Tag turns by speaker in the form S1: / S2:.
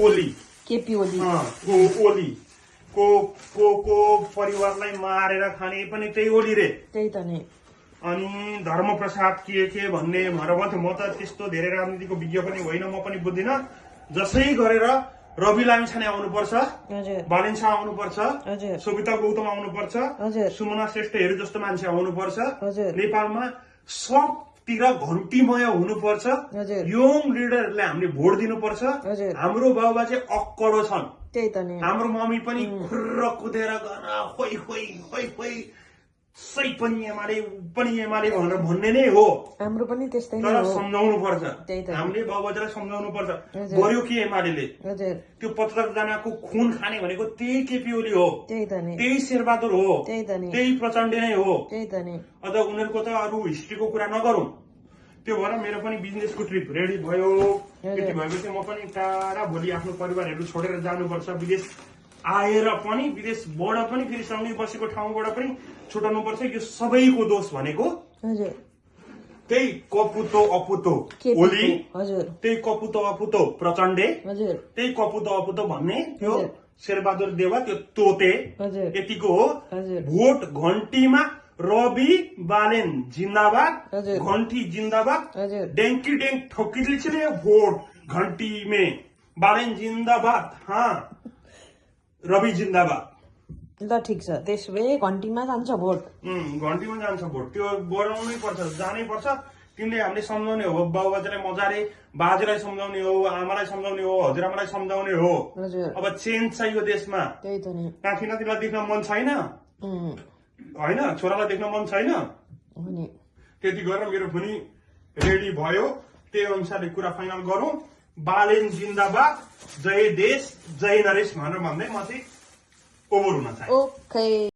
S1: ओली
S2: केपी ओली
S1: ओली को परिवारलाई मारेर खाने पनि त्यही ओली रे।
S2: त्यही त नि।
S1: अनि धर्मप्रसाद के भन्ने भनेर म त त्यस्तो धेरै राजनीतिको विज्ञ पनि होइन, म पनि बुझ्दिन। जसै गरेर रवि लामिछाने आउनुपर्छ, बालेन शाह आउनुपर्छ, सुबिता गौतम आउनुपर्छ, सुमना श्रेष्ठहरू जस्तो मान्छे आउनुपर्छ। नेपालमा सबतिर घन्टीमय हुनुपर्छ। यङ लिडरहरूले हामीले भोट दिनुपर्छ। हाम्रो बाबुबा चाहिँ अक्कडो छन्।
S2: त्यही त नि।
S1: हाम्रो मम्मी पनि खुर्र कुदेर गएर खोइ खोइ खोइ खोइ सै पनि एमाले भनेर भन्ने नै हो।
S2: हाम्रो पनि त्यस्तै नै
S1: तर
S2: हो।
S1: सम्झाउनु पर्छ,
S2: त्यही त।
S1: हामीले बाबुबाजेलाई सम्झाउनु पर्छ। गर्यो के एमाले? त्यो 75 जनाको खुन खाने भनेको त्यही केपी ओली हो,
S2: त्यही त नि।
S1: त्यही शेरबहादुर हो,
S2: त्यही त नि।
S1: त्यही प्रचण्ड नै हो।
S2: त्यही त नि।
S1: अझ उनीहरूको त अरू हिस्ट्रीको कुरा नगरौँ। त्यो भएर मेरो पनि बिजनेसको ट्रिप रेडी भयो। त्यति भएपछि म पनि टाढा भोलि आफ्नो परिवारहरू छोडेर जानुपर्छ। विदेश आएर पनि, विदेशबाट पनि, फेरि सँगै बसेको ठाउँबाट पनि छुटाउनुपर्छ। यो सबैको दोष भनेको त्यही कपुतो अपुतो ओली, त्यही कपुतो अपुतो प्रचण्डे, त्यही कपुतो अपुतो भन्ने त्यो शेरबहादुर देवा, त्यो तोते, यतिको हो। भोट घन्टीमा रवि बालेन जिंदाबाद, घंटी जिंदाबाद, डेंकी डेंक ठोकी दीजिए वोट घंटी में, बालेन जिंदाबाद, हाँ रवि जिंदाबाद।
S2: ल ठिक छ, त्यसो भए घन्टीमा जान्छ भोट।
S1: घन्टीमा जान्छ भोट, त्यो बनाउनै पर्छ, जानै पर्छ। तिमीले हामीले सम्झाउने हो, बाबुबाजेलाई मजाले, बाजेलाई सम्झाउने हो, आमालाई सम्झाउने हो, हजुरआमालाई सम्झाउने हो। अब चेन्ज छ यो देशमा।
S2: त्यही त नि।
S1: नाति नातिलाई देख्न मन छैन होइन, छोरालाई देख्न मन छैन। त्यति गरेर मेरो पनि रेडी भयो। त्यही अनुसारले कुरा फाइनल गरौँ। बालेन जिन्दाबाद, जय देश, जय नरेश भनेर भन्दै म चाहिँ ओभर हुन चाहे।
S2: ओके।